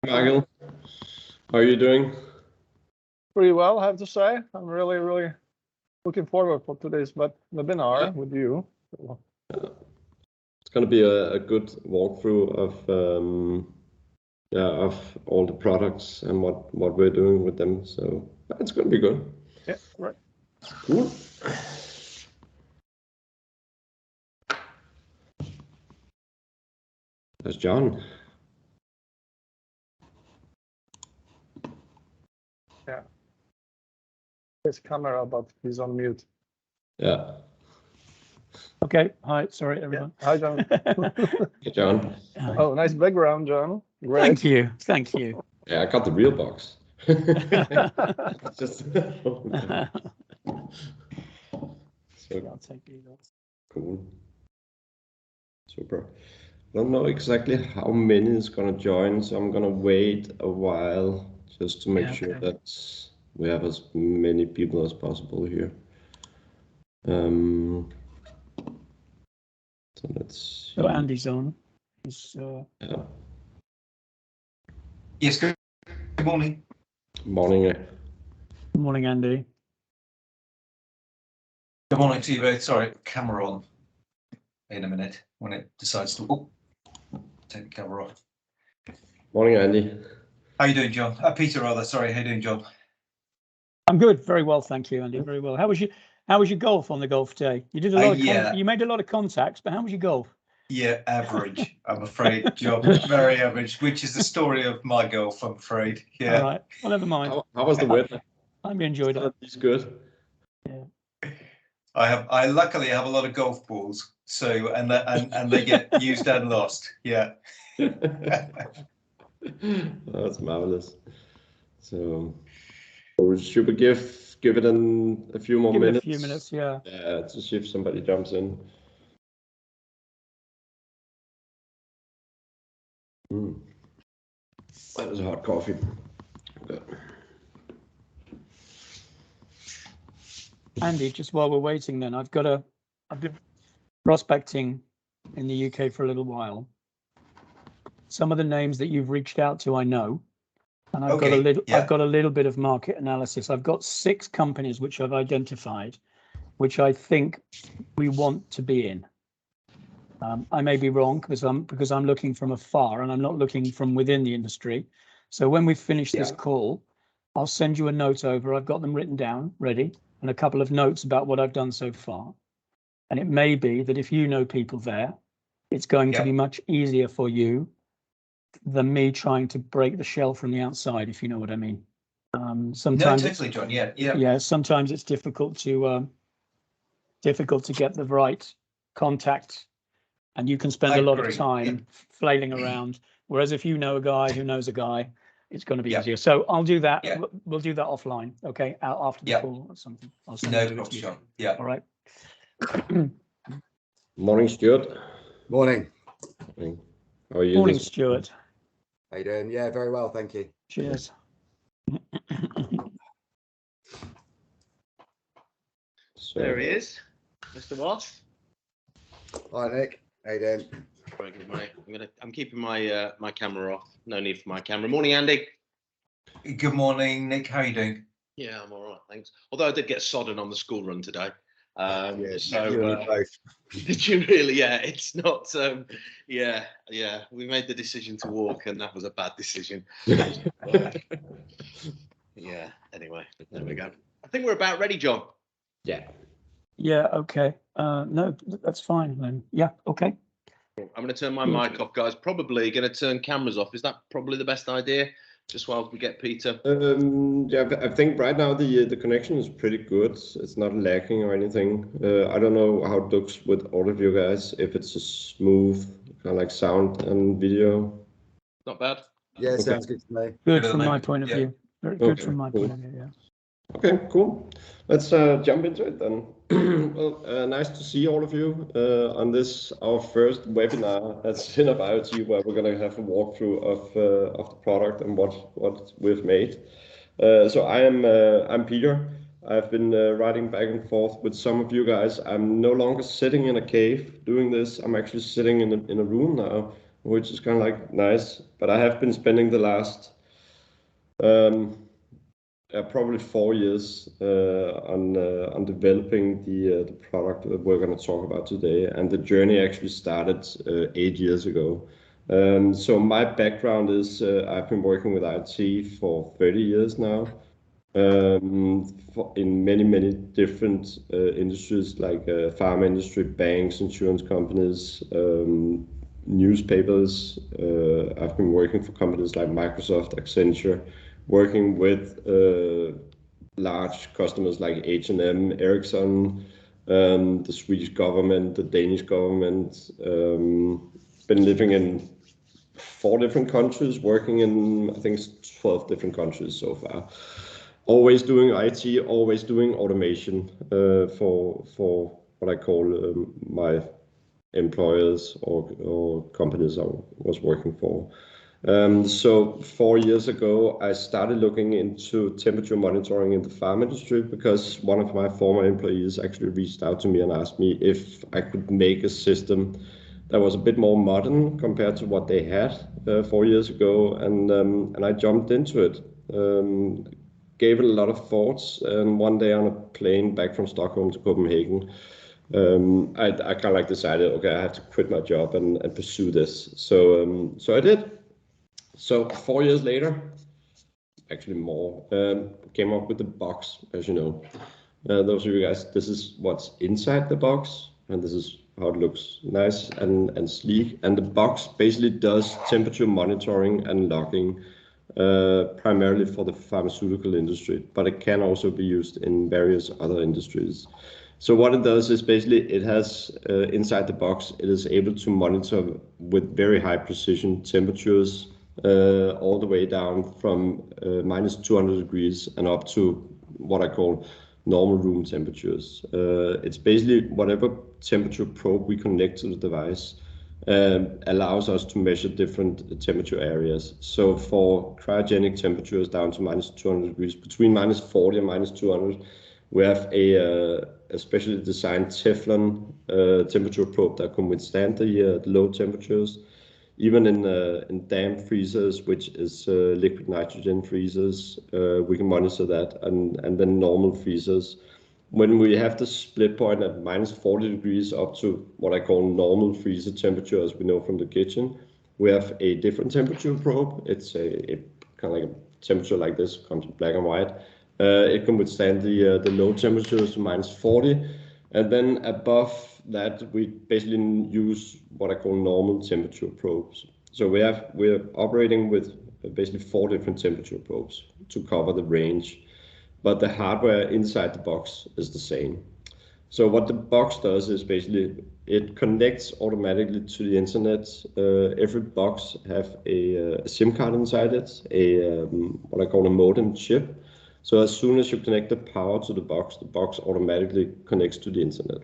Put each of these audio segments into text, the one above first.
Michael. How are you doing? Pretty well, I have to say. I'm really looking forward for today's webinar with you. It's going to be a good walkthrough of all the products and what we're doing with them. So it's going to be good. Yeah, right. Cool. There's John. Yeah. His camera, but he's on mute. Yeah. Okay. Hi. Sorry, everyone. Yeah. Hi, John. Hey, John. Oh, nice background, John. Great. Thank you. Thank you. Yeah, I got the real box. Just so I'll take these off. cool. Super. I don't know exactly how many is going to join, so I'm going to wait a while just to make sure that we have as many people as possible here. So let's see. So Andy's on. He's, Yeah. Yes, good morning. Morning. Good morning, Andy. Good morning to you both. Sorry, camera on in a minute when it decides to take the cover off. Morning, Andy. How you doing, John? Peter, rather. Sorry, how you doing, John? I'm good. Very well, thank you, Andy. Very well. How was your golf on the golf day? You did a lot of you made a lot of contacts, but how was your golf? Yeah, average. I'm afraid, John. Very average, which is the story of my golf, I'm afraid. Yeah. All right. Well, never mind. How was the weather? I enjoyed it. It's good. Yeah. I luckily have a lot of golf balls, so and they get used and lost. Yeah. That's marvelous. So should we give it a few more minutes? A few minutes, yeah. Yeah, to see if somebody jumps in. That was a hot coffee. Good. Andy, just while we're waiting, then I've been prospecting in the UK for a little while. Some of the names that you've reached out to, I know, and I've got a little bit of market analysis. I've got 6 companies which I've identified, which I think we want to be in. I may be wrong because I'm looking from afar and I'm not looking from within the industry. So when we finish this call, I'll send you a note over. I've got them written down, ready, and a couple of notes about what I've done so far. And it may be that if you know people there, it's going to be much easier for you than me trying to break the shell from the outside, if you know what I mean. Sometimes no, totally, John. Yeah. Yeah, sometimes it's difficult to get the right contact, and you can spend a lot of time flailing around. Whereas if you know a guy who knows a guy, it's going to be easier. So I'll do that. Yeah. We'll do that offline, okay? After the call or something. I'll send it to you. John. Yeah. All right. Morning, Stuart. Morning. How are you? Morning, Stuart. How you doing? Yeah, very well, thank you. Cheers. So, there he is, Mr. Moss. Hi, Nick. How you doing? Very good, mate. I'm keeping my my camera off. No need for my camera. Morning, Andy. Good morning, Nick. How are you doing? Yeah, I'm all right, thanks. Although I did get sodden on the school run today. Both. Did you really? Yeah, it's not. Yeah. We made the decision to walk, and that was a bad decision. Yeah. Anyway, there we go. I think we're about ready, John. Yeah. Yeah. Okay. No, that's fine then. Yeah. Okay. I'm going to turn my mic off, guys. Probably going to turn cameras off. Is that probably the best idea? Just while we get Peter. Yeah, I think right now the connection is pretty good. It's not lagging or anything. I don't know how it looks with all of you guys. If it's a smooth kind of like sound and video. Not bad. Yeah, okay. Sounds good to me. Good from my point of view. Very good from my point of view. Yeah. Okay, cool. Let's jump into it then. Well, nice to see all of you on this, our first webinar at SYNAP IoT, where we're going to have a walkthrough of the product and what we've made. So I'm Peter. I've been riding back and forth with some of you guys. I'm no longer sitting in a cave doing this. I'm actually sitting in a room now which is kind of like nice. But I have been spending the last probably 4 years on developing the product that we're going to talk about today, and the journey actually started 8 years ago. So my background is I've been working with IT for 30 years now, in many different industries like pharma industry, banks, insurance companies, newspapers. I've been working for companies like Microsoft, Accenture, working with large customers like H&M, Ericsson, the Swedish government, the Danish government. Been living in 4 different countries, working in, I think it's 12 different countries so far. Always doing IT, always doing automation for what I call my employers or companies I was working for. So 4 years ago, I started looking into temperature monitoring in the farm industry because one of my former employees actually reached out to me and asked me if I could make a system that was a bit more modern compared to what they had 4 years ago, and I jumped into it. Gave it a lot of thoughts, and one day on a plane back from Stockholm to Copenhagen, I kind of like decided, okay, I have to quit my job and pursue this. So I did. So 4 years later, actually more, came up with the box, as you know. Those of you guys, this is what's inside the box, and this is how it looks, nice and sleek. And the box basically does temperature monitoring and logging, primarily for the pharmaceutical industry, but it can also be used in various other industries. So what it does is basically it has inside the box, it is able to monitor with very high precision temperatures all the way down from minus 200 degrees and up to what I call normal room temperatures. It's basically whatever temperature probe we connect to the device allows us to measure different temperature areas. So for cryogenic temperatures down to minus 200 degrees, between minus 40 and minus 200, we have a specially designed Teflon temperature probe that can withstand the low temperatures. Even in damp freezers, which is liquid nitrogen freezers, we can monitor that, and then normal freezers. When we have the split point at minus 40 degrees up to what I call normal freezer temperature, as we know from the kitchen, we have a different temperature probe. It's a kind of like a temperature like this, comes in black and white. It can withstand the low temperatures to minus 40. And then above that, we basically use what I call normal temperature probes. So we're operating with basically 4 different temperature probes to cover the range, but the hardware inside the box is the same. So what the box does is basically it connects automatically to the internet. Every box have a SIM card inside it, what I call a modem chip. So as soon as you connect the power to the box automatically connects to the internet.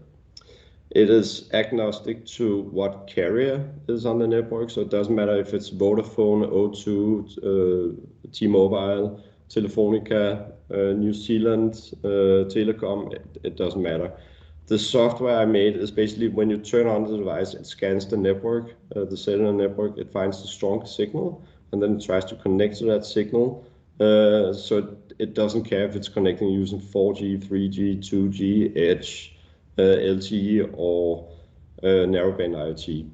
It is agnostic to what carrier is on the network, so it doesn't matter if it's Vodafone, O2, T-Mobile, Telefonica, New Zealand, Telecom, it doesn't matter. The software I made is basically when you turn on the device, it scans the network, the cellular network, it finds the strongest signal, and then it tries to connect to that signal. So it doesn't care if it's connecting using 4G, 3G, 2G, Edge, LTE, or narrowband IoT.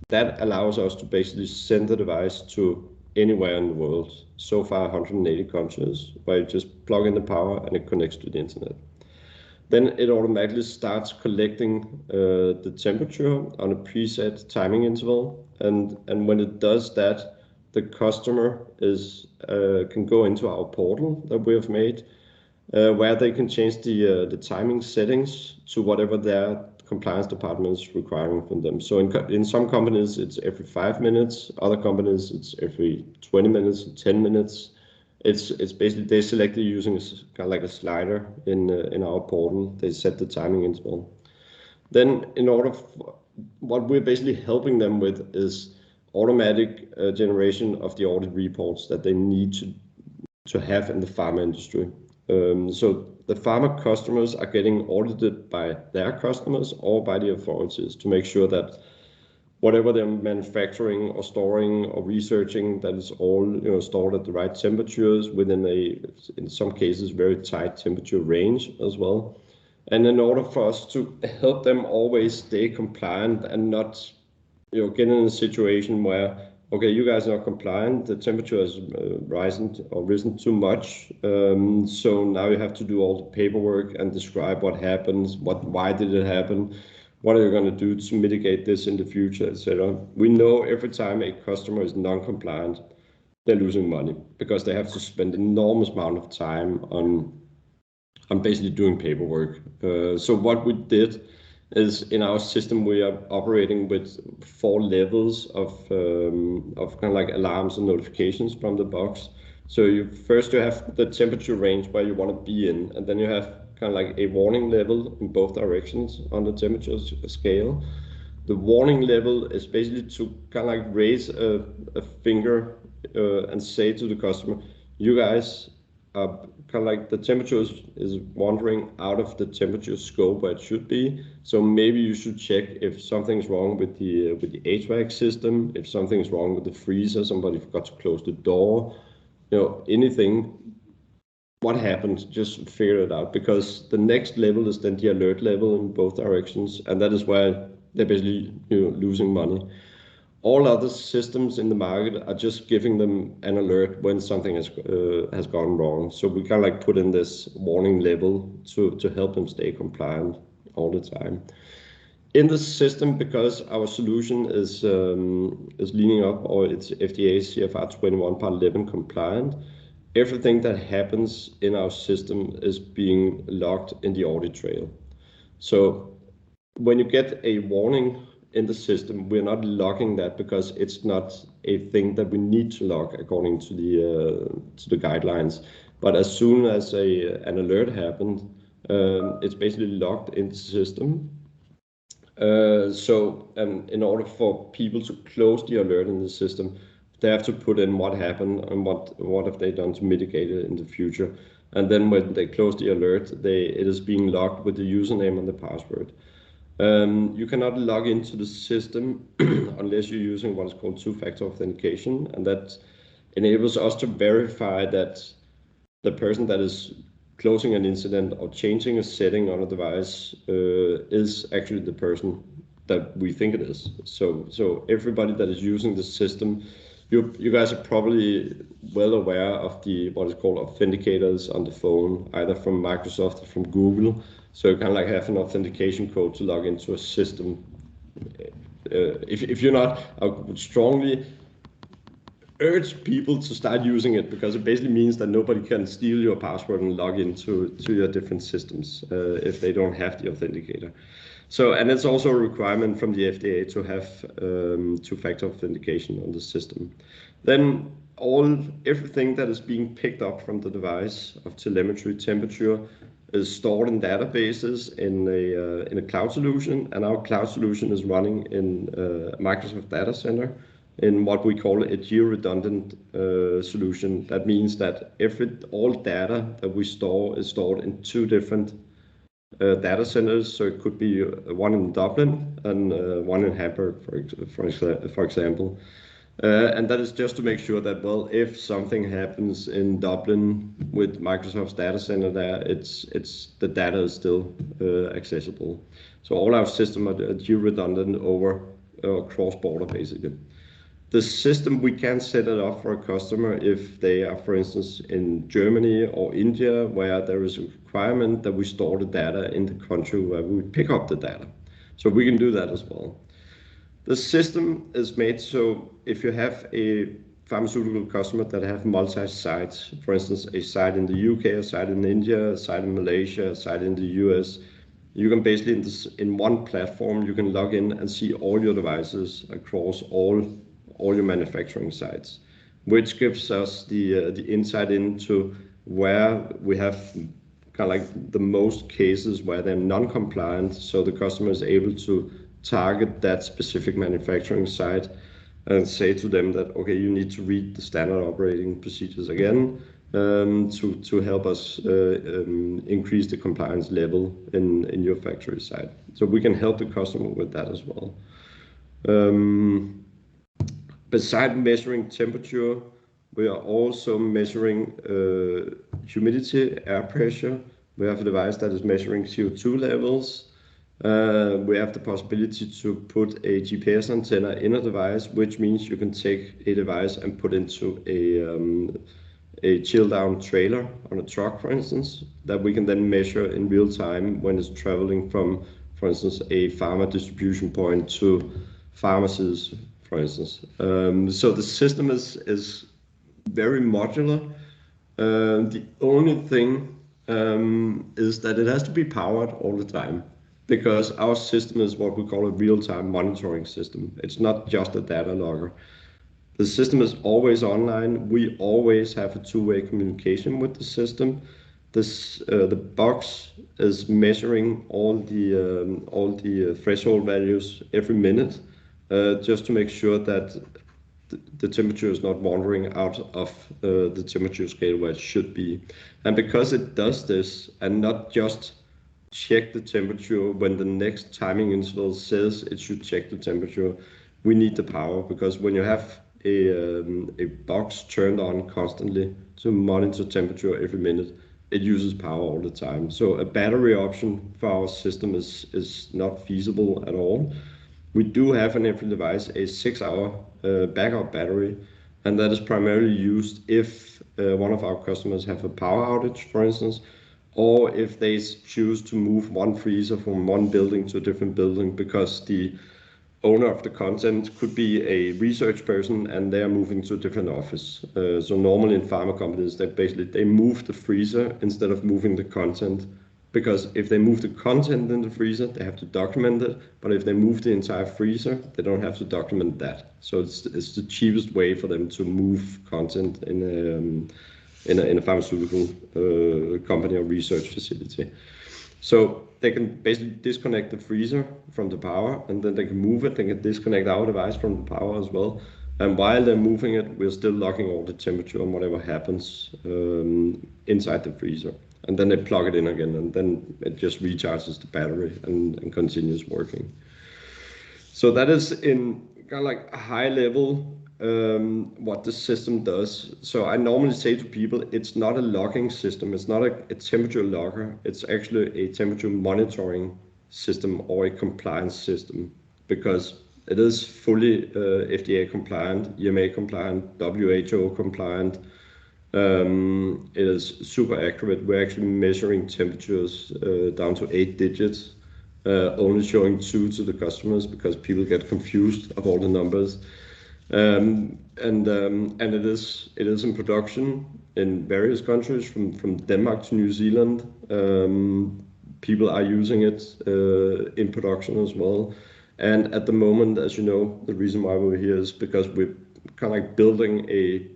That allows us to basically send the device to anywhere in the world. So far 180 countries, where you just plug in the power and it connects to the internet. Then it automatically starts collecting the temperature on a preset timing interval, and when it does that, the customer can go into our portal that we have made, where they can change the timing settings to whatever their compliance department is requiring from them. So in some companies it's every 5 minutes, other companies it's every 20 minutes, 10 minutes. It's basically they selected using kind of like a slider in our portal. They set the timing interval. Then what we're basically helping them with is automatic generation of the audit reports that they need to have in the pharma industry. So the pharma customers are getting audited by their customers or by the authorities to make sure that whatever they're manufacturing or storing or researching, that is all stored at the right temperatures within in some cases, very tight temperature range as well. And in order for us to help them always stay compliant and not get in a situation where, okay, you guys are not compliant, the temperature has risen too much, so now you have to do all the paperwork and describe what happens, why did it happen, what are you going to do to mitigate this in the future, etc. We know every time a customer is non-compliant, they're losing money because they have to spend an enormous amount of time on basically doing paperwork. So what we did is, in our system, we are operating with 4 levels of kind of like alarms and notifications from the box. So you have the temperature range where you want to be in, and then you have kind of like a warning level in both directions on the temperature scale. The warning level is basically to kind of like raise a finger and say to the customer, you guys are kind of like the temperature is wandering out of the temperature scope where it should be. So maybe you should check if something's wrong with the HVAC system, if something's wrong with the freezer, somebody forgot to close the door, anything. What happened, just figure it out, because the next level is then the alert level in both directions, and that is where they're basically losing money. All other systems in the market are just giving them an alert when something has gone wrong. So we kind of like put in this warning level to help them stay compliant all the time. In the system, because our solution is leaning up, or it's FDA CFR 21 Part 11 compliant, everything that happens in our system is being logged in the audit trail. So when you get a warning in the system, we're not logging that because it's not a thing that we need to log according to the guidelines. But as soon as an alert happened, it's basically logged in the system. So in order for people to close the alert in the system, they have to put in what happened and what have they done to mitigate it in the future. And then when they close the alert, it is being logged with the username and the password. You cannot log into the system unless you're using what is called two-factor authentication, and that enables us to verify that the person that is closing an incident or changing a setting on a device is actually the person that we think it is. So everybody that is using the system, you guys are probably well aware of what is called authenticators on the phone, either from Microsoft or from Google. So you kind of like have an authentication code to log into a system. If you're not, I would strongly urge people to start using it, because it basically means that nobody can steal your password and log into your different systems if they don't have the authenticator. So, and it's also a requirement from the FDA to have two-factor authentication on the system. Then everything that is being picked up from the device of telemetry, temperature, is stored in databases in a cloud solution, and our cloud solution is running in Microsoft Data Center in what we call a geo-redundant solution. That means that all data that we store is stored in 2 different data centers. So it could be one in Dublin and one in Hamburg, for example. And that is just to make sure that, well, if something happens in Dublin with Microsoft's data center there, the data is still accessible. So all our systems are geo-redundant over cross-border, basically. The system, we can set it up for a customer if they are, for instance, in Germany or India, where there is a requirement that we store the data in the country where we pick up the data. So we can do that as well. The system is made so if you have a pharmaceutical customer that have multi-sites, for instance, a site in the UK, a site in India, a site in Malaysia, a site in the US, you can basically, in one platform, you can log in and see all your devices across all your manufacturing sites, which gives us the insight into where we have kind of like the most cases where they're non-compliant, so the customer is able to target that specific manufacturing site and say to them that, okay, you need to read the standard operating procedures again to help us increase the compliance level in your factory site. So we can help the customer with that as well. Besides measuring temperature, we are also measuring humidity, air pressure. We have a device that is measuring CO2 levels. We have the possibility to put a GPS antenna in a device, which means you can take a device and put into a chill down trailer on a truck, for instance, that we can then measure in real time when it's traveling from, for instance, a pharma distribution point to pharmacies, for instance. So the system is very modular. The only thing is that it has to be powered all the time, because our system is what we call a real-time monitoring system. It's not just a data logger. The system is always online. We always have a two-way communication with the system. The box is measuring all the threshold values every minute, just to make sure that the temperature is not wandering out of the temperature scale where it should be. And because it does this, and not just check the temperature when the next timing interval says it should check the temperature, we need the power, because when you have a box turned on constantly to monitor temperature every minute, it uses power all the time. So a battery option for our system is not feasible at all. We do have in every device a 6-hour backup battery, and that is primarily used if one of our customers have a power outage, for instance, or if they choose to move one freezer from one building to a different building, because the owner of the content could be a research person and they are moving to a different office. So normally in pharma companies, they move the freezer instead of moving the content, because if they move the content in the freezer, they have to document it. But if they move the entire freezer, they don't have to document that. So it's the cheapest way for them to move content in a pharmaceutical company or research facility. So they can basically disconnect the freezer from the power, and then they can move it. They can disconnect our device from the power as well. And while they're moving it, we're still logging all the temperature and whatever happens inside the freezer. And then they plug it in again, and then it just recharges the battery and continues working. So that is in kind of like a high level what the system does. So I normally say to people, it's not a logging system. It's not a temperature logger. It's actually a temperature monitoring system or a compliance system, because it is fully FDA compliant, EMA compliant, WHO compliant. It is super accurate. We're actually measuring temperatures down to 8 digits, only showing 2 to the customers because people get confused of all the numbers. And it is in production in various countries, from Denmark to New Zealand. People are using it in production as well. And at the moment, as you know, the reason why we're here is because we're kind of like building a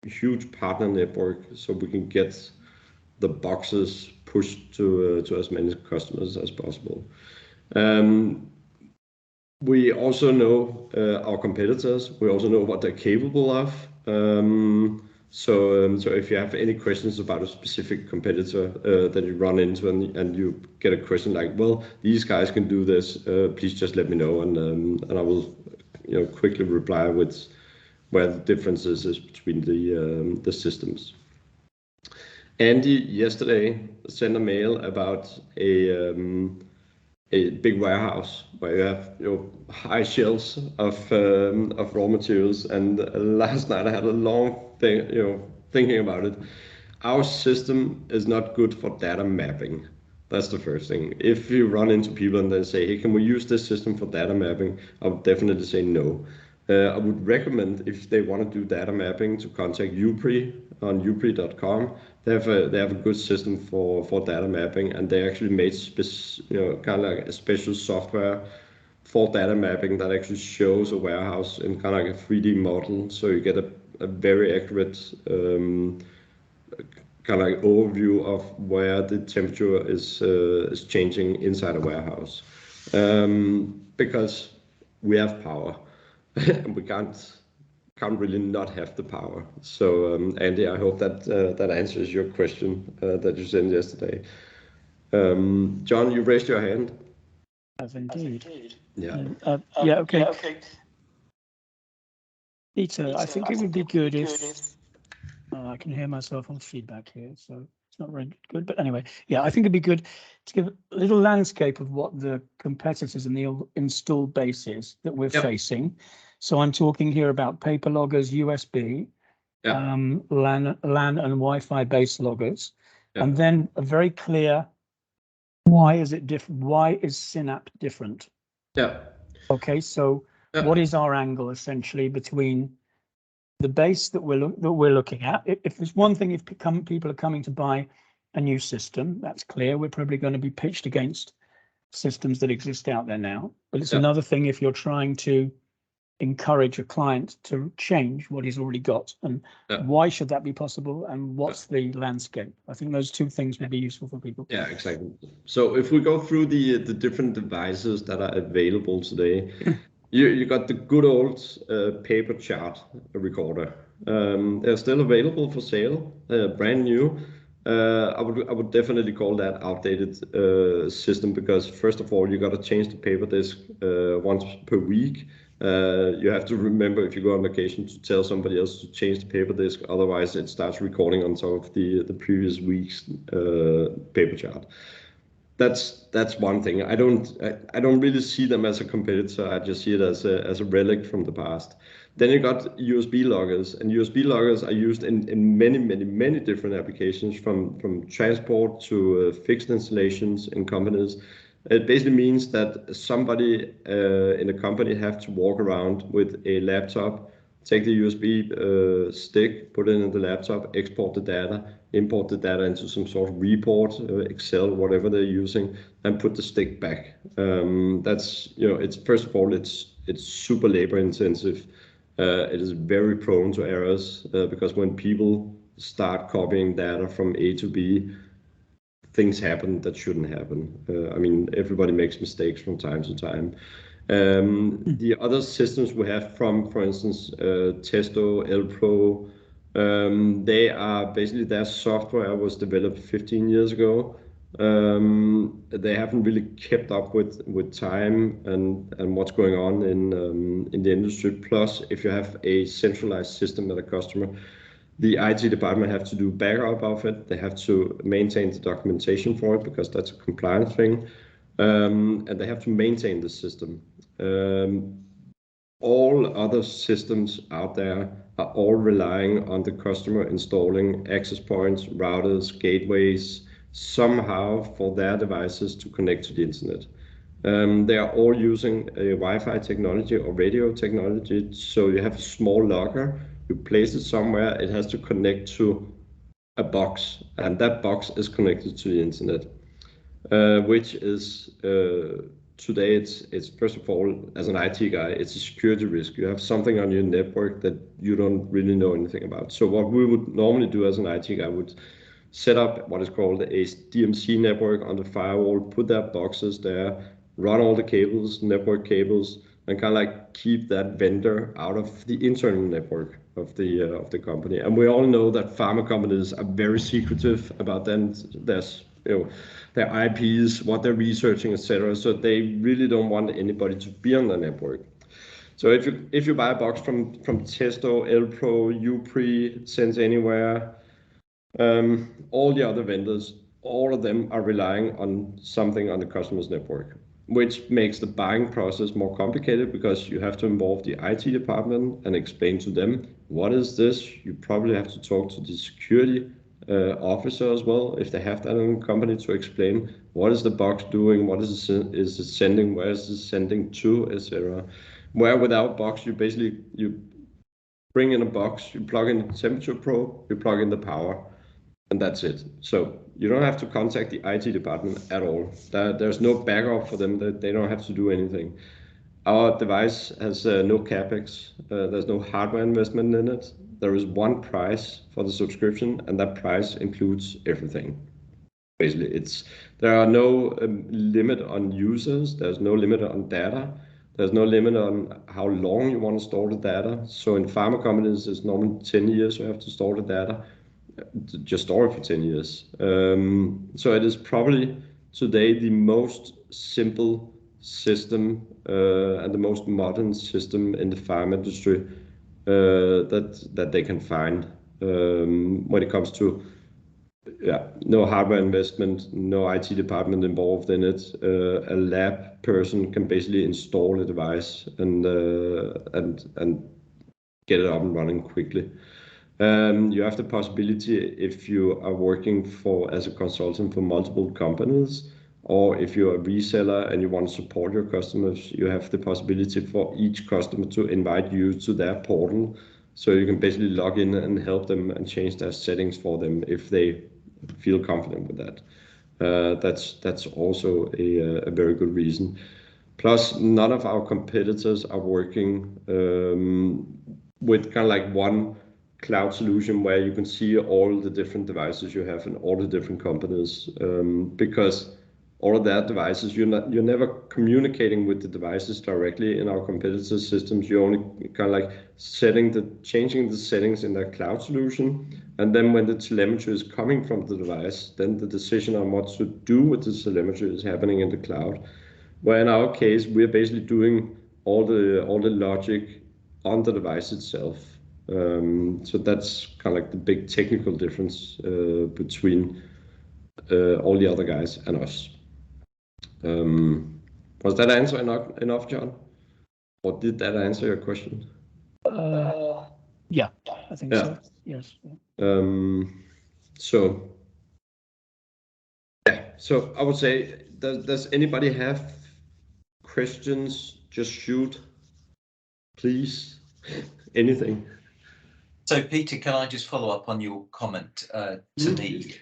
huge partner network so we can get the boxes pushed to as many customers as possible. We also know our competitors. We also know what they're capable of. So if you have any questions about a specific competitor that you run into, and you get a question like, well, these guys can do this, please just let me know, and I will quickly reply with where the differences is between the systems. Andy yesterday sent a mail about a big warehouse where you have high shelves of raw materials, and last night I had a long thinking about it. Our system is not good for data mapping. That's the first thing. If you run into people and they say, hey, can we use this system for data mapping? I would definitely say no. I would recommend, if they want to do data mapping, to contact Upri on upri.com. They have a good system for data mapping, and they actually made kind of like a special software for data mapping that actually shows a warehouse in kind of like a 3D model, so you get a very accurate kind of like overview of where the temperature is changing inside a warehouse, because we have power. We can't really not have the power. So Andy, I hope that answers your question that you sent yesterday. John, you raised your hand. I've indeed. Yeah. Okay. Peter, I think it would be good if I can hear myself on feedback here, so it's not very good. But anyway, yeah, I think it'd be good to give a little landscape of what the competitors in the installed base is that we're facing. So I'm talking here about paper loggers, USB, LAN and Wi-Fi based loggers, and then a very clear why is it different? Why is SYNAP different? Yeah. Okay, so what is our angle essentially between the base that we're looking at? If there's one thing, if people are coming to buy a new system, that's clear. We're probably going to be pitched against systems that exist out there now. But it's another thing if you're trying to encourage a client to change what he's already got, and why should that be possible, and what's the landscape? I think those two things would be useful for people. Yeah, exactly. So if we go through the different devices that are available today, you got the good old paper chart recorder. They're still available for sale, brand new. I would definitely call that outdated system, because first of all, you got to change the paper disk once per week. You have to remember, if you go on vacation, to tell somebody else to change the paper disk, otherwise it starts recording on top of the previous week's paper chart. That's one thing. I don't really see them as a competitor. I just see it as a relic from the past. Then you got USB loggers, and USB loggers are used in many different applications, from transport to fixed installations in companies. It basically means that somebody in a company have to walk around with a laptop, take the USB stick, put it in the laptop, export the data, import the data into some sort of report, Excel, whatever they're using, and put the stick back. That's, it's first of all, it's super labor intensive. It is very prone to errors because when people start copying data from A to B, things happen that shouldn't happen. I mean, everybody makes mistakes from time to time. The other systems we have from, for instance, Testo, Elpro, they are basically, their software was developed 15 years ago. They haven't really kept up with time and what's going on in the industry. Plus, if you have a centralized system at a customer, the IT department have to do backup of it. They have to maintain the documentation for it, because that's a compliance thing. And they have to maintain the system. All other systems out there are all relying on the customer installing access points, routers, gateways, somehow for their devices to connect to the internet. They are all using a Wi-Fi technology or radio technology. So you have a small logger, you place it somewhere, it has to connect to a box, and that box is connected to the internet, which is today it's first of all, as an IT guy, it's a security risk. You have something on your network that you don't really know anything about. So what we would normally do as an IT guy would set up what is called a DMC network on the firewall, put their boxes there, run all the cables, network cables, and kind of like keep that vendor out of the internal network of the company. And we all know that pharma companies are very secretive about them. There's their IPs, what they're researching, etc. So they really don't want anybody to be on the network. So if you buy a box from Testo, Elpro, Upre, Sense Anywhere, all the other vendors, all of them are relying on something on the customer's network, which makes the buying process more complicated, because you have to involve the IT department and explain to them, what is this? You probably have to talk to the security officer as well, if they have that in the company, to explain what is the box doing, what is it sending, where is it sending to, etc. Where without box, you basically, you bring in a box, you plug in the temperature probe, you plug in the power, and that's it. So you don't have to contact the IT department at all. There's no backup for them. They don't have to do anything. Our device has no capex. There's no hardware investment in it. There is one price for the subscription, and that price includes everything. Basically, there are no limit on users. There's no limit on data. There's no limit on how long you want to store the data. So in pharma companies, it's normally 10 years you have to store the data. Just store it for 10 years. So it is probably today the most simple system and the most modern system in the farm industry that they can find when it comes to no hardware investment, no IT department involved in it. A lab person can basically install a device and get it up and running quickly. You have the possibility, if you are working as a consultant for multiple companies, or if you're a reseller and you want to support your customers, you have the possibility for each customer to invite you to their portal. So you can basically log in and help them and change their settings for them if they feel confident with that. That's also a very good reason. Plus, none of our competitors are working with kind of like one cloud solution where you can see all the different devices you have in all the different companies, because all of their devices, you're never communicating with the devices directly in our competitors' systems. You're only kind of like changing the settings in their cloud solution, and then when the telemetry is coming from the device, then the decision on what to do with the telemetry is happening in the cloud. Where in our case, we're basically doing all the logic on the device itself. So that's kind of like the big technical difference between all the other guys and us. Was that answer enough, John? Or did that answer your question? Yeah, I think so. Yes. So I would say, does anybody have questions? Just shoot, please. Anything. So Peter, can I just follow up on your comment to me?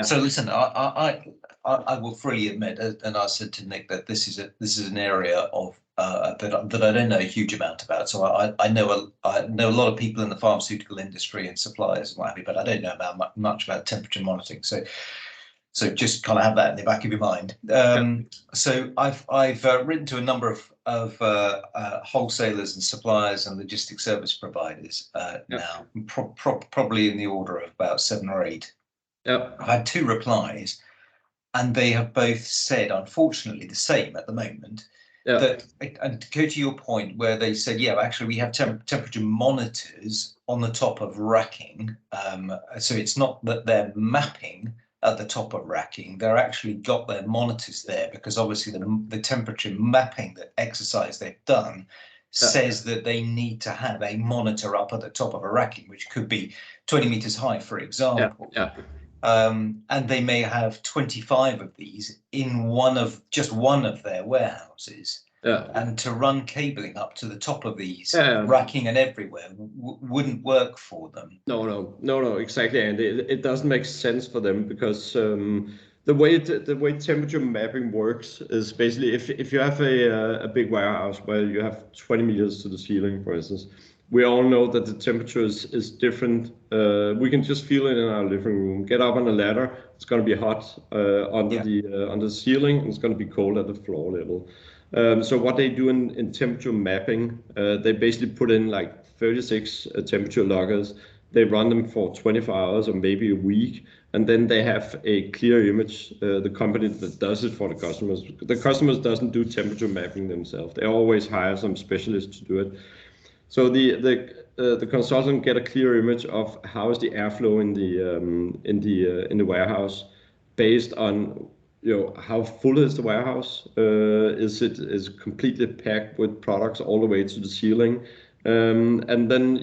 So listen, I will freely admit, and I said to Nick, that this is an area of that I don't know a huge amount about. So I know a lot of people in the pharmaceutical industry and suppliers and what have you, but I don't know about much about temperature monitoring. So just kind of have that in the back of your mind. So I've written to a number of wholesalers and suppliers and logistics service providers now, probably in the order of about 7 or 8. I've had 2 replies, and they have both said, unfortunately, the same at the moment. That, and to go to your point where they said, actually we have temperature monitors on the top of racking. So it's not that they're mapping at the top of racking, they're actually got their monitors there, because obviously the temperature mapping exercise they've done says that they need to have a monitor up at the top of a racking, which could be 20 meters high, for example. And they may have 25 of these in just one of their warehouses. And to run cabling up to the top of these, racking and everywhere, wouldn't work for them. No, exactly. And it doesn't make sense for them, because the way temperature mapping works is basically if you have a big warehouse where you have 20 meters to the ceiling, for instance, we all know that the temperature is different. We can just feel it in our living room. Get up on a ladder, it's going to be hot under the ceiling, and it's going to be cold at the floor level. So what they do in temperature mapping, they basically put in like 36 temperature loggers. They run them for 24 hours or maybe a week, and then they have a clear image. The company that does it for the customers doesn't do temperature mapping themselves. They always hire some specialists to do it. So the consultant get a clear image of how is the airflow in the warehouse, based on how full is the warehouse. Is it completely packed with products all the way to the ceiling, and then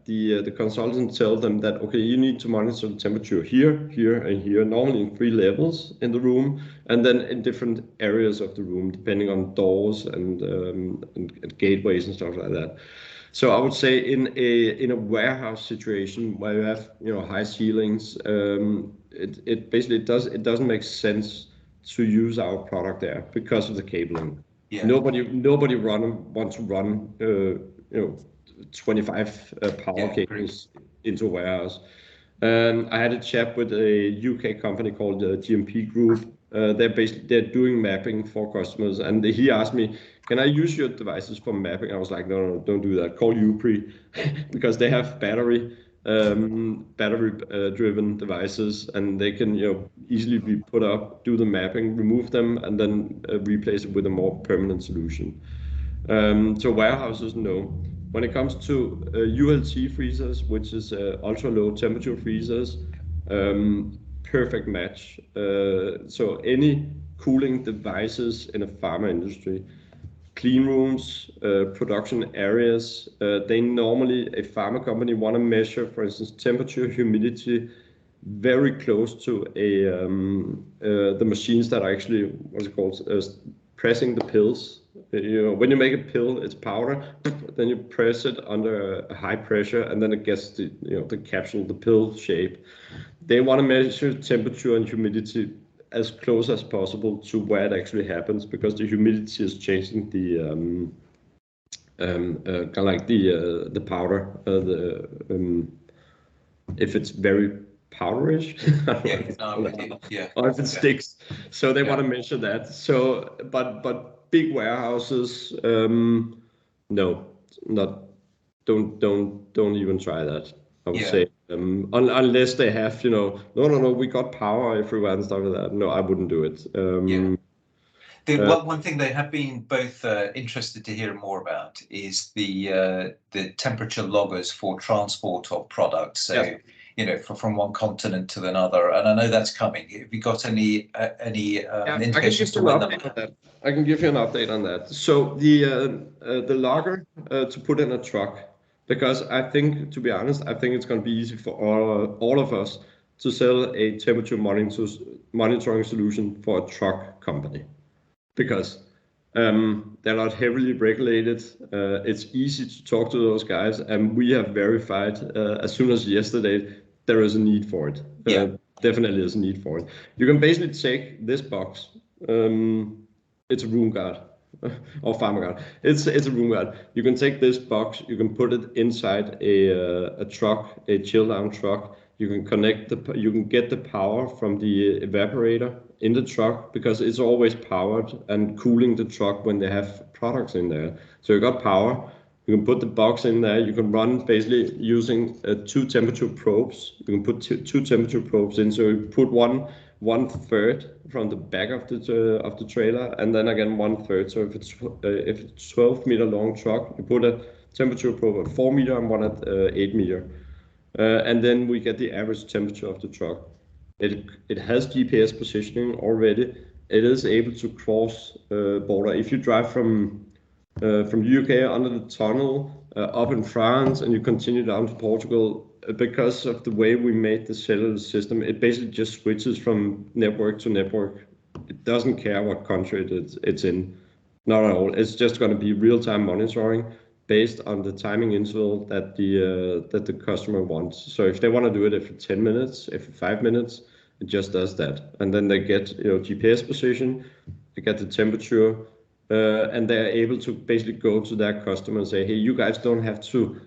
the consultant tell them that, okay, you need to monitor the temperature here, here, and here, normally in 3 levels in the room, and then in different areas of the room, depending on doors and gateways and stuff like that. So I would say in a warehouse situation where you have high ceilings, it basically doesn't make sense to use our product there because of the cabling. Nobody wants to run 25 power cables into a warehouse. I had a chat with a UK company called GMP Group. They're doing mapping for customers, and he asked me, can I use your devices for mapping? I was like, no, don't do that. Call UPRI because they have battery battery driven devices, and they can easily be put up, do the mapping, remove them, and then replace it with a more permanent solution. So warehouses, no. When it comes to ULT freezers, which is ultra low temperature freezers, perfect match. So any cooling devices in a pharma industry, clean rooms, production areas, they normally, a pharma company want to measure, for instance, temperature, humidity, very close to the machines that are actually, what's it called, pressing the pills. When you make a pill, it's powder, then you press it under a high pressure, and then it gets the capsule, the pill shape. They want to measure temperature and humidity as close as possible to where it actually happens, because the humidity is changing the kind of like the powder, if it's very powderish, or if it sticks. So they want to measure that. So, but big warehouses, no, don't even try that. I would say, unless they have, no, we got power everywhere and stuff like that. No, I wouldn't do it. One thing they have been both interested to hear more about is the temperature loggers for transport of products. So, from one continent to another, and I know that's coming. Have you got any indications to when that? I can give you an update on that. So the logger to put in a truck, because I think, to be honest, I think it's going to be easy for all of us to sell a temperature monitoring solution for a truck company, because they're not heavily regulated. It's easy to talk to those guys, and we have verified as soon as yesterday there is a need for it. Definitely is a need for it. You can basically take this box. It's a room guard or farmer guard. It's a room guard. You can take this box. You can put it inside a truck, a chill down truck. You can connect you can get the power from the evaporator in the truck, because it's always powered and cooling the truck when they have products in there. So you got power. You can put the box in there. You can run basically using 2 temperature probes. You can put two temperature probes in. So you put one third from the back of the trailer, and then again 1/3. So if it's 12 meter long truck, you put a temperature probe at 4 meter and one at 8 meter. And then we get the average temperature of the truck. It has GPS positioning already. It is able to cross border. If you drive from the UK under the tunnel up in France and you continue down to Portugal, because of the way we made the cellular system, it basically just switches from network to network. It doesn't care what country it's in, not at all. It's just going to be real-time monitoring based on the timing interval that the customer wants. So if they want to do it every 10 minutes, every 5 minutes, it just does that. And then they get GPS position, they get the temperature, and they're able to basically go to their customer and say, hey, you guys don't have to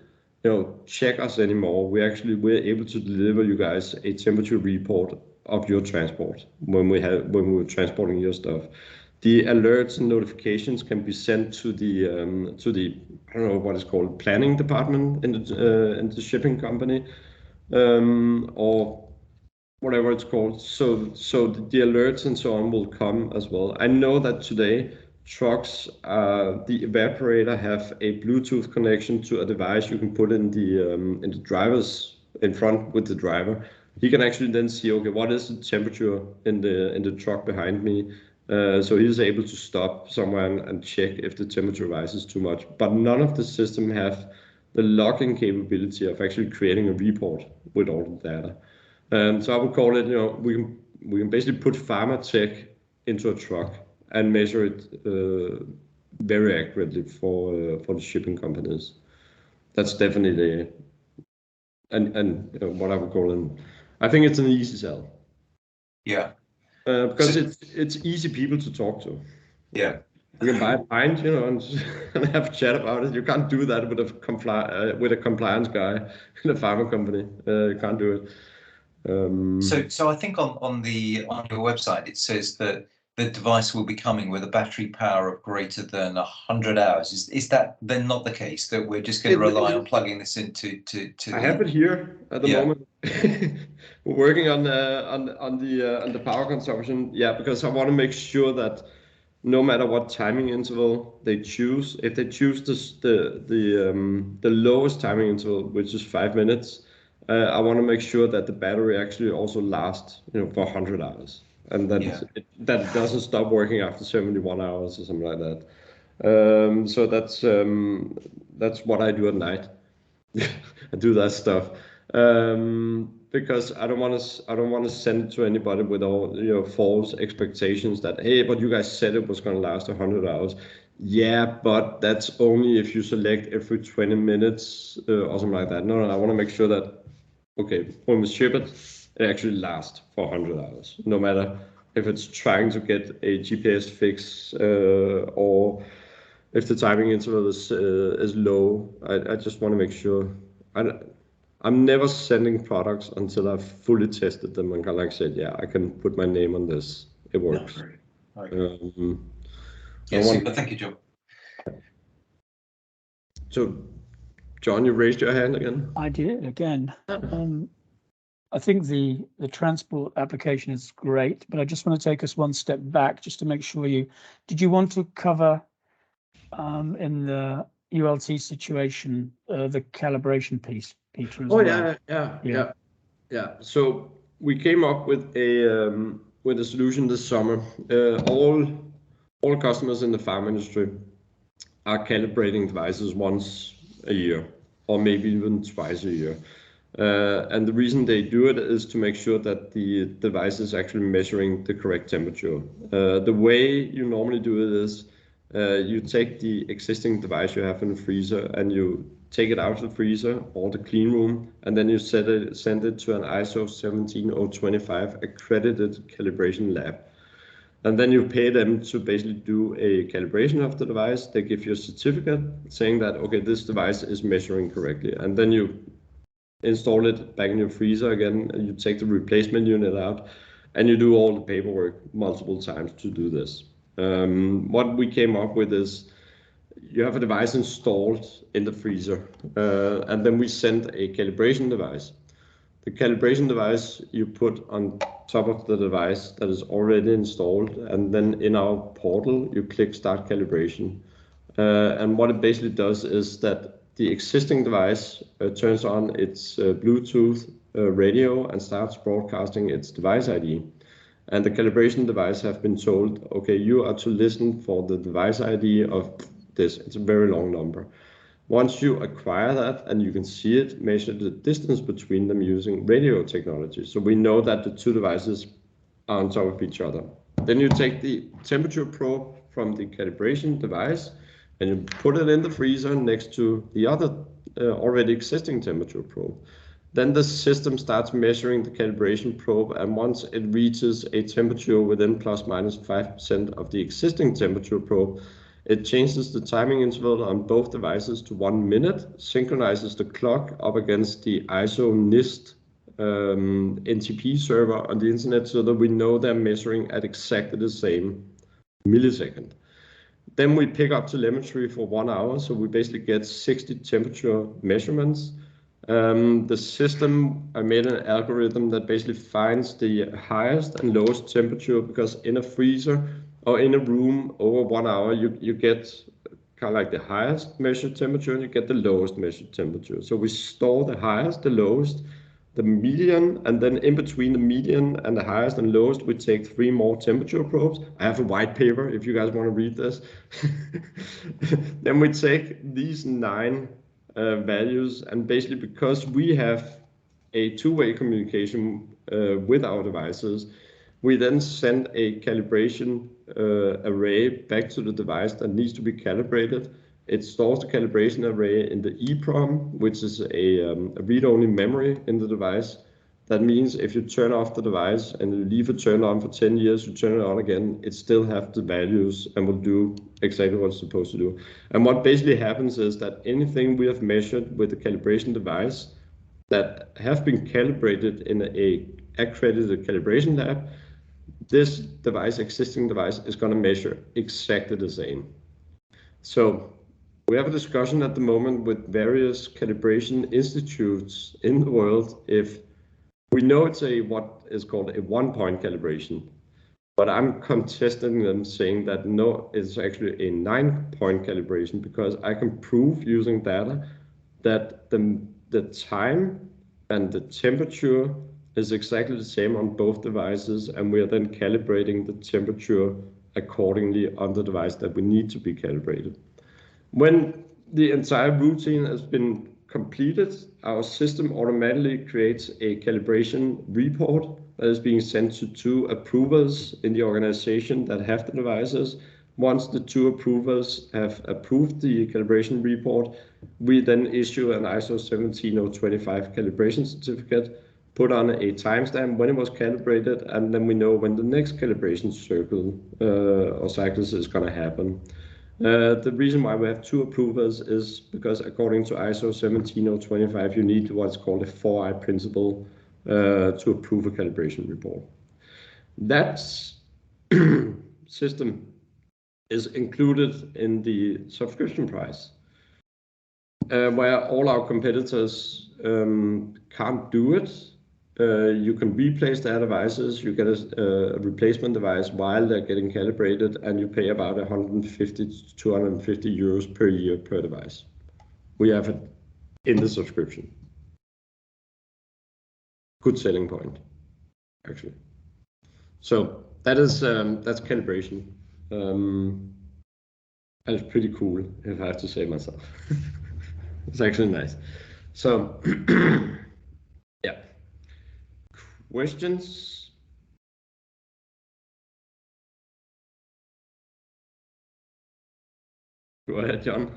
check us anymore. We're able to deliver you guys a temperature report of your transport when we're transporting your stuff. The alerts and notifications can be sent to the I don't know what it's called, planning department in the shipping company, or whatever it's called. So the alerts and so on will come as well. I know that today trucks, the evaporator have a Bluetooth connection to a device you can put in the driver's in front with the driver. He can actually then see, okay, what is the temperature in the truck behind me? So he's able to stop somewhere and check if the temperature rises too much. But none of the system have the logging capability of actually creating a report with all the data. So I would call it, we can basically put pharma tech into a truck and measure it very accurately for the shipping companies. That's definitely and what I would call I think it's an easy sell. Yeah. Because it's easy people to talk to. Yeah. You can buy a pint, and have a chat about it. You can't do that with a compliance guy in a pharma company. You can't do it. So I think on your website it says that the device will be coming with a battery power of greater than 100 hours. Is that then not the case, that we're just going to rely on plugging this into I have it here at the moment. We're working on the power consumption. Yeah, because I want to make sure that no matter what timing interval they choose, if they choose the lowest timing interval, which is 5 minutes, I want to make sure that the battery actually also lasts, for 100 hours, and that it doesn't stop working after 71 hours or something like that. So that's what I do at night. I do that stuff because I don't want to send it to anybody with all false expectations that, hey, but you guys said it was going to last 100 hours. Yeah, but that's only if you select every 20 minutes or something like that. No, I want to make sure that, okay, when we ship it, it actually lasts for 100 hours, no matter if it's trying to get a GPS fix or if the timing interval is low. I just want to make sure. I'm never sending products until I've fully tested them and like said, yeah, I can put my name on this. It works. Super. Thank you, John. So, John, you raised your hand again? I did again. I think the transport application is great, but I just want to take us one step back just to make sure did you want to cover in the ULT situation the calibration piece, Peter, as well? Yeah. So we came up with a solution this summer. All customers in the farm industry are calibrating devices once a year, or maybe even twice a year. And the reason they do it is to make sure that the device is actually measuring the correct temperature. The way you normally do it is you take the existing device you have in the freezer and you take it out of the freezer or the clean room, and then you send it to an ISO 17025 accredited calibration lab. And then you pay them to basically do a calibration of the device. They give you a certificate saying that, okay, this device is measuring correctly. And then you install it back in your freezer again, and you take the replacement unit out, and you do all the paperwork multiple times to do this. What we came up with is you have a device installed in the freezer, and then we send a calibration device. The calibration device you put on top of the device that is already installed, and then in our portal you click Start Calibration. And what it basically does is that the existing device turns on its Bluetooth radio and starts broadcasting its device ID. And the calibration device have been told, okay, you are to listen for the device ID of this. It's a very long number. Once you acquire that and you can see it, measure the distance between them using radio technology. So we know that the two devices are on top of each other. Then you take the temperature probe from the calibration device and you put it in the freezer next to the other already existing temperature probe. Then the system starts measuring the calibration probe, and once it reaches a temperature within plus minus 5% of the existing temperature probe, it changes the timing interval on both devices to 1 minute, synchronizes the clock up against the ISO NIST NTP server on the internet so that we know they're measuring at exactly the same millisecond. Then we pick up telemetry for 1 hour, so we basically get 60 temperature measurements. The system, I made an algorithm that basically finds the highest and lowest temperature, because in a freezer or in a room over 1 hour, you get kind of like the highest measured temperature and you get the lowest measured temperature. So we store the highest, the lowest, the median, and then in between the median and the highest and lowest, we take 3 more temperature probes. I have a white paper if you guys want to read this. Then we take these 9 values, and basically because we have a two-way communication with our devices, we then send a calibration array back to the device that needs to be calibrated. It stores the calibration array in the EEPROM, which is a read-only memory in the device. That means if you turn off the device and you leave it turned on for 10 years, you turn it on again, it still have the values and will do exactly what it's supposed to do. And what basically happens is that anything we have measured with the calibration device that have been calibrated in a accredited calibration lab, this device, existing device, is going to measure exactly the same. So we have a discussion at the moment with various calibration institutes in the world. If we know it's what is called a 1-point calibration, but I'm contesting them, saying that no, it's actually a 9-point calibration, because I can prove using data that the time and the temperature is exactly the same on both devices, and we are then calibrating the temperature accordingly on the device that we need to be calibrated. When the entire routine has been completed, our system automatically creates a calibration report that is being sent to 2 approvers in the organization that have the devices. Once the 2 approvers have approved the calibration report, we then issue an ISO 17025 calibration certificate, put on a timestamp when it was calibrated, and then we know when the next calibration circle or cycles is going to happen. The reason why we have 2 approvers is because according to ISO 17025, you need what's called a 4-eye principle to approve a calibration report. That system is included in the subscription price, where all our competitors can't do it. You can replace their devices, you get a replacement device while they're getting calibrated, and you pay about 150 to 250 euros per year per device. We have it in the subscription. Good selling point, actually. So that is that's calibration. And it's pretty cool, if I have to say myself. It's actually nice. So yeah. Questions? Go ahead, John.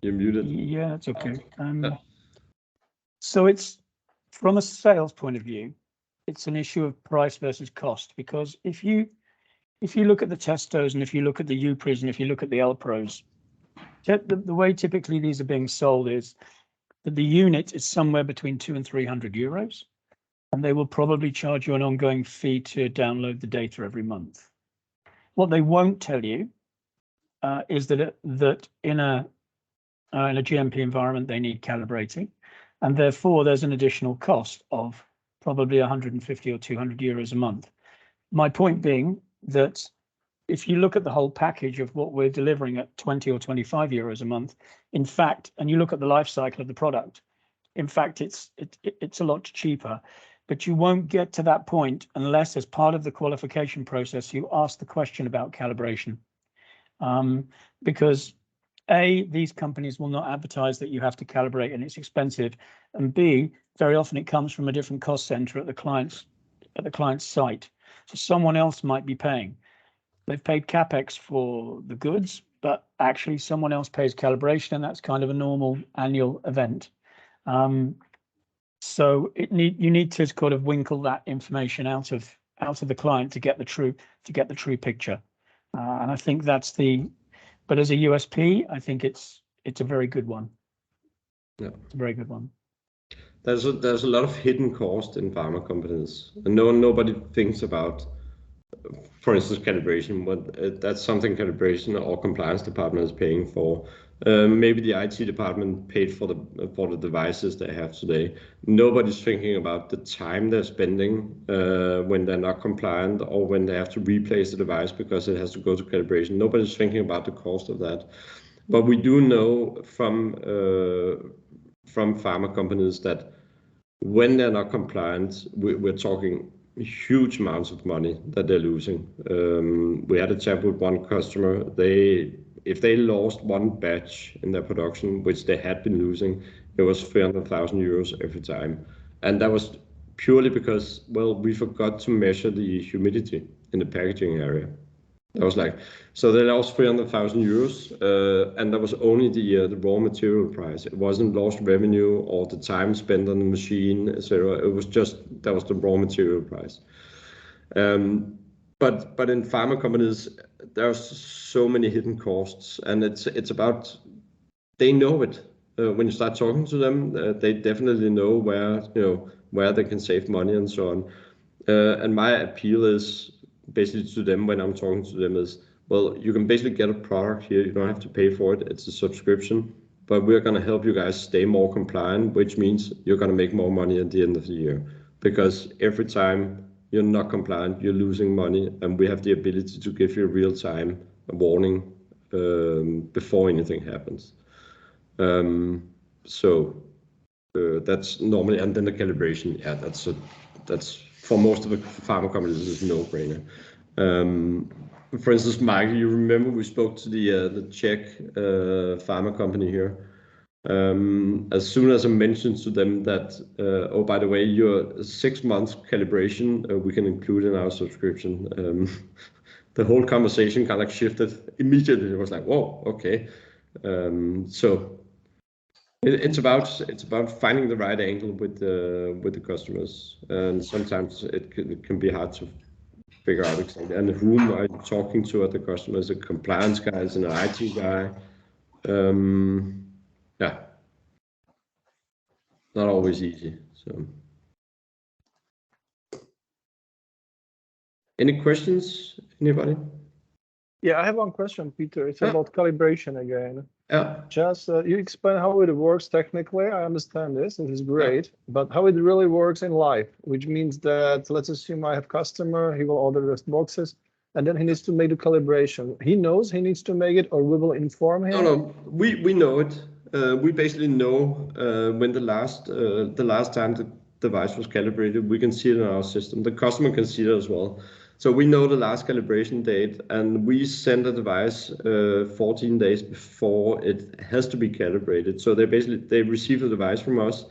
You're muted. Yeah, it's okay. So it's, from a sales point of view, it's an issue of price versus cost, because if you look at the Testos, and if you look at the UPRIs, and if you look at the L-Pros, the way typically these are being sold is that the unit is somewhere between 200 and 300 euros, and they will probably charge you an ongoing fee to download the data every month. What they won't tell you is that in a GMP environment, they need calibrating, and therefore there's an additional cost of probably 150 or 200 euros a month. My point being that if you look at the whole package of what we're delivering at 20 or 25 euros a month, in fact, and you look at the life cycle of the product, in fact, it's a lot cheaper. But you won't get to that point unless, as part of the qualification process, you ask the question about calibration. Because A, these companies will not advertise that you have to calibrate and it's expensive, and B, very often it comes from a different cost center at the client's site. So someone else might be paying. They've paid CapEx for the goods, but actually someone else pays calibration, and that's kind of a normal annual event. So you need to kind of winkle that information out of the client to get the true picture. And I think that's but as a USP, I think it's a very good one. Yeah, it's a very good one. There's a lot of hidden cost in pharma companies, and nobody thinks about, for instance, calibration. But that's something calibration or compliance department is paying for. Maybe the IT department paid for the devices they have today. Nobody's thinking about the time they're spending when they're not compliant, or when they have to replace the device because it has to go to calibration. Nobody's thinking about the cost of that. But we do know from pharma companies that when they're not compliant, we're talking huge amounts of money that they're losing. We had a chat with one customer. If they lost one batch in their production, which they had been losing, it was 300,000 euros every time. And that was purely because, well, we forgot to measure the humidity in the packaging area. That was so they lost 300,000 euros, and that was only the raw material price. It wasn't lost revenue or the time spent on the machine, etc. It was just, that was the raw material price. But in pharma companies, there are so many hidden costs, and it's about, they know it. When you start talking to them, they definitely know where they can save money and so on. And my appeal is basically to them when I'm talking to them is, well, you can basically get a product here. You don't have to pay for it. It's a subscription, but we're going to help you guys stay more compliant, which means you're going to make more money at the end of the year. Because every time you're not compliant, you're losing money, and we have the ability to give you real-time warning before anything happens. That's normally, and then the calibration, yeah, that's for most of the pharma companies is a no-brainer. For instance, Michael, you remember we spoke to the Czech pharma company here. As soon as I mentioned to them that, oh, by the way, your 6 months calibration we can include in our subscription, the whole conversation kind of shifted immediately. It was like, whoa, okay. So it's about finding the right angle with the customers, and sometimes it can be hard to figure out exactly. And whom are you talking to at the customer? Is a compliance guy? Is an IT guy? Yeah, not always easy. So, any questions? Anybody? Yeah, I have one question, Peter. It's about calibration again. Yeah. Just you explain how it works technically. I understand this. This is great. But how it really works in life, which means that let's assume I have customer, he will order those boxes, and then he needs to make the calibration. He knows he needs to make it, or we will inform him. No, we know it. We basically know when the last time the device was calibrated. We can see it in our system. The customer can see it as well. So we know the last calibration date, and we send the device 14 days before it has to be calibrated. So they receive the device from us.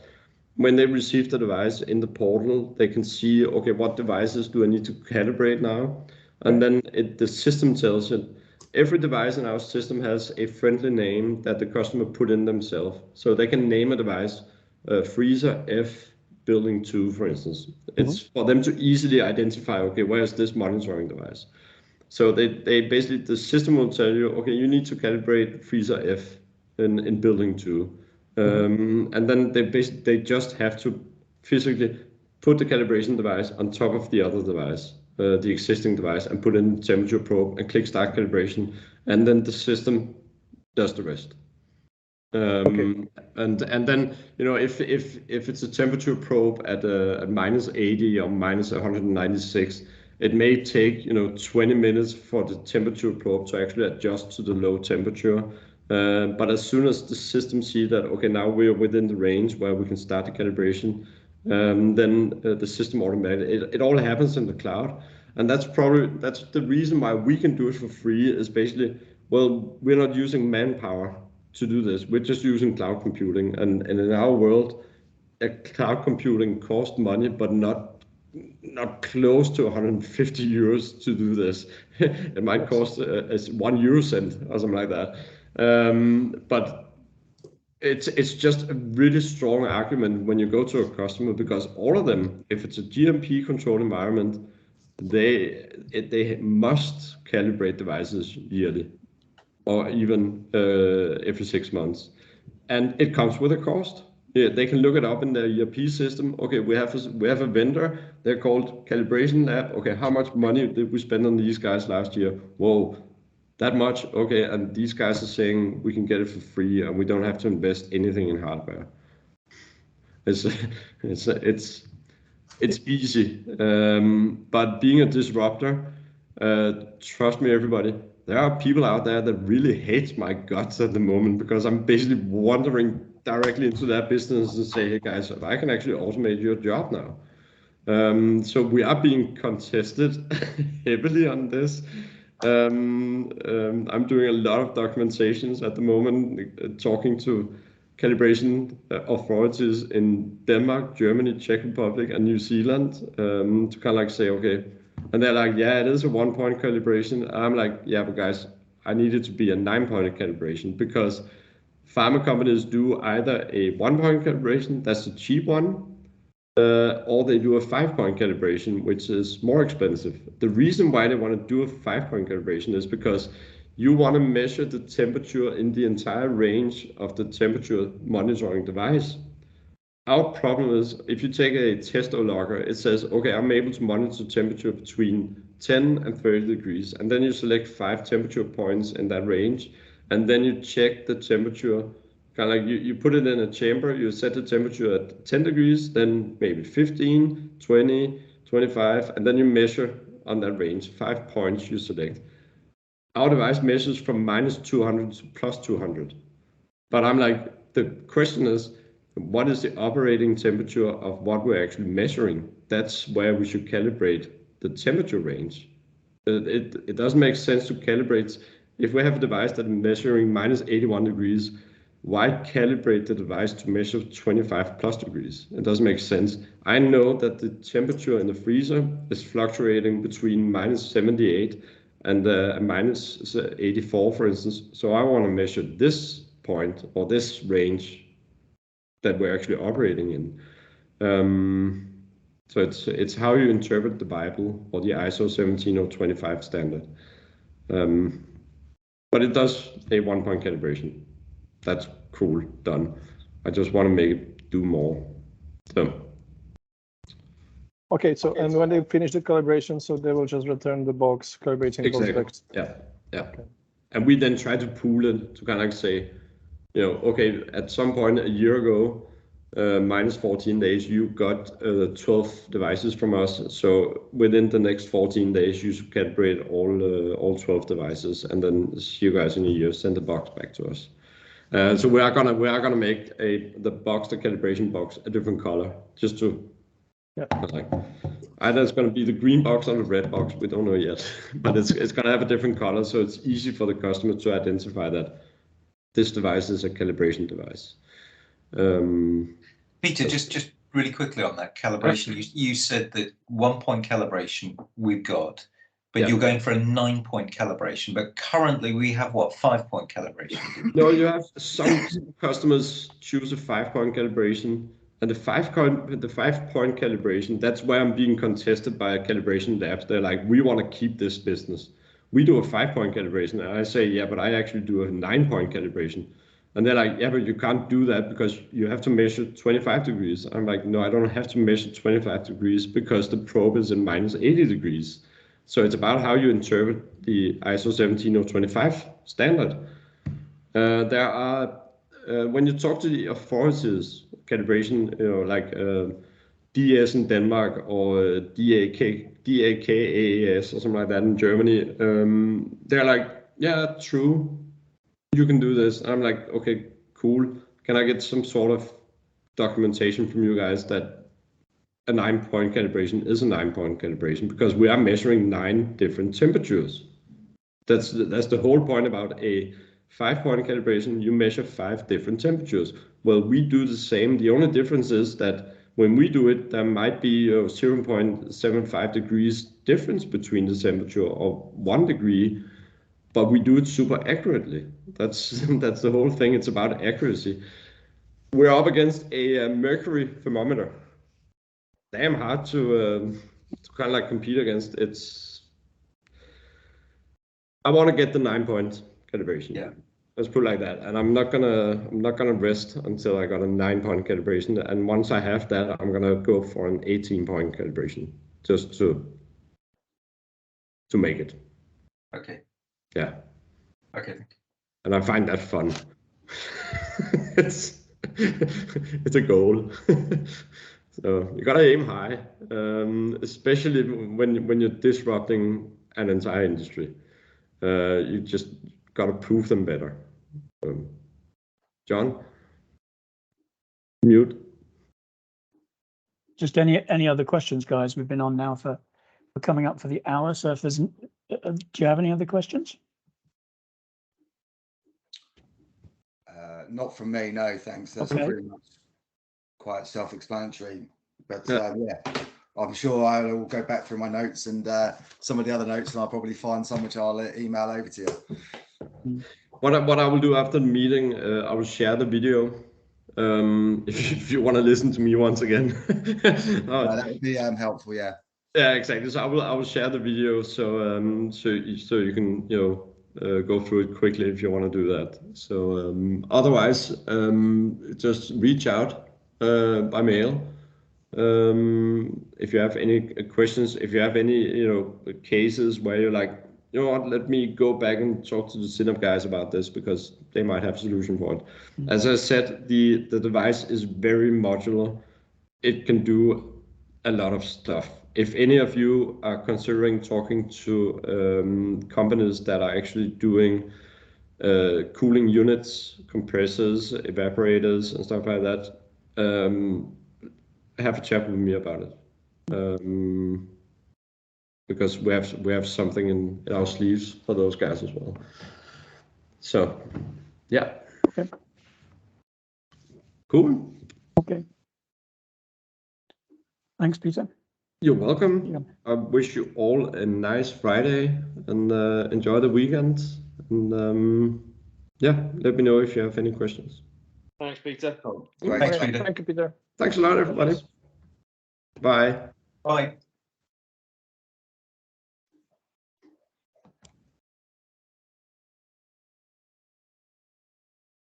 When they receive the device in the portal, they can see, okay, what devices do I need to calibrate now? And then the system tells it. Every device in our system has a friendly name that the customer put in themselves. So they can name a device freezer F building 2, for instance. It's for them to easily identify, okay, where is this monitoring device? So they basically, the system will tell you, okay, you need to calibrate freezer F in building 2. And then they just have to physically put the calibration device on top of the other device, the existing device, and put in the temperature probe and click start calibration, and then the system does the rest. And then, you know, if it's a temperature probe at -80 or -196, it may take, you know, 20 minutes for the temperature probe to actually adjust to the low temperature. But as soon as the system see that, okay, now we're within the range where we can start the calibration, then the system automatically, it all happens in the cloud. And that's the reason why we can do it for free, is basically, well, we're not using manpower to do this. We're just using cloud computing. And in our world, cloud computing costs money, but not close to 150 euros to do this. It might cost as 1 euro cent or something like that. But it's just a really strong argument when you go to a customer, because all of them, if it's a GMP controlled environment, they must calibrate devices yearly, or even every 6 months, and it comes with a cost. Yeah, they can look it up in their ERP system. Okay, we have a vendor. They're called Calibration Lab. Okay, how much money did we spend on these guys last year? Whoa, that much. Okay, and these guys are saying we can get it for free, and we don't have to invest anything in hardware. It's easy, but being a disruptor, trust me, everybody, there are people out there that really hate my guts at the moment, because I'm basically wandering directly into their business and say, hey guys, I can actually automate your job now. So we are being contested heavily on this. I'm doing a lot of documentations at the moment, talking to calibration authorities in Denmark, Germany, Czech Republic, and New Zealand, to kind of like say, okay, and they're like, yeah, it is a 1-point calibration. I'm like, yeah, but guys, I need it to be a 9-point calibration, because pharma companies do either a 1-point calibration, that's the cheap one, or they do a 5-point calibration, which is more expensive. The reason why they want to do a 5-point calibration is because you want to measure the temperature in the entire range of the temperature monitoring device. our problem is if you take a testo logger, it says, okay, I'm able to monitor temperature between 10 and 30 degrees. And then you select 5 temperature points in that range. And then you check the temperature, kind of like you put it in a chamber, you set the temperature at 10 degrees, then maybe 15, 20, 25, and then you measure on that range, 5 points you select. Our device measures from -200 to +200. But I'm like, the question is, what is the operating temperature of what we're actually measuring? That's where we should calibrate the temperature range. It doesn't make sense to calibrate. If we have a device that's measuring -81 degrees, why calibrate the device to measure 25+ degrees? It doesn't make sense. I know that the temperature in the freezer is fluctuating between -78 and -84, for instance. So I want to measure this point or this range that we're actually operating in. So it's how you interpret the Bible or the ISO 17025 standard. But it does a 1-point calibration. That's cool, done. I just want to make it do more. So. Okay, so and when they finish the calibration, so they will just return the box calibrating. Exactly. Yeah. Okay. And we then try to pool it to kind of say, okay, at some point a year ago, -14 days, you got 12 devices from us. So within the next 14 days, you should calibrate all 12 devices, and then see you guys in a year. Send the box back to us. So we are gonna make the calibration box a different color, just to like either it's gonna be the green box or the red box. We don't know yet, but it's gonna have a different color, so it's easy for the customer to identify that this device is a calibration device. Peter, just really quickly on that calibration, you said that 1-point calibration we've got, but you're going for a 9-point calibration. But currently we have what, 5-point calibration? No, you have some customers choose a 5-point calibration, and the 5-point calibration, that's where I'm being contested by calibration labs. They're like, we want to keep this business. We do a 5-point calibration, and I say, yeah, but I actually do a 9-point calibration. And they're like, yeah, but you can't do that because you have to measure 25 degrees. I'm like, no, I don't have to measure 25 degrees because the probe is in -80 degrees. So it's about how you interpret the ISO 17025 standard. There are, when you talk to the authorities, calibration, like DS in Denmark or DAKAS or something like that in Germany, they're like, yeah, true. You can do this. I'm like, okay, cool. Can I get some sort of documentation from you guys that a 9-point calibration is a 9-point calibration, because we are measuring 9 different temperatures. That's the whole point about a 5-point calibration. You measure 5 different temperatures. Well, we do the same. The only difference is that when we do it, there might be 0.75 degrees difference between the temperature of 1 degree. But we do it super accurately. That's the whole thing. It's about accuracy. We're up against a mercury thermometer. Damn hard to kind of like compete against. I want to get the 9-point calibration. Yeah. Let's put it like that. And I'm not gonna rest until I got a 9-point calibration. And once I have that, I'm gonna go for an 18-point calibration, just to make it. Okay. Yeah. Okay. And I find that fun. it's a goal. So you gotta aim high, especially when you're disrupting an entire industry. You just gotta prove them better. John, mute. Just any other questions, guys? We've been on now for coming up for the hour. So if there's, do you have any other questions? Not from me, no, thanks. That's pretty much quite self-explanatory. But yeah, I'm sure I will go back through my notes and some of the other notes, and I'll probably find some which I'll email over to you. What I will do after the meeting, I will share the video. If you want to listen to me once again. That would be helpful, yeah. Yeah, exactly. So I will share the video so you can go through it quickly if you want to do that. So otherwise, just reach out by mail. If you have any questions, if you have any cases where you're like, you know what, let me go back and talk to the SYNAP guys about this because they might have a solution for it. As I said, the device is very modular. It can do a lot of stuff. If any of you are considering talking to companies that are actually doing cooling units, compressors, evaporators, and stuff like that, have a chat with me about it. Because we have something in our sleeves for those guys as well. So, yeah. Okay. Cool. Okay. Thanks, Peter. You're welcome. Yeah. I wish you all a nice Friday and enjoy the weekend. And yeah, let me know if you have any questions. Thanks, Peter. Great. Thanks, Peter. Thank you, Peter. Thanks a lot, everybody. Bye. Bye.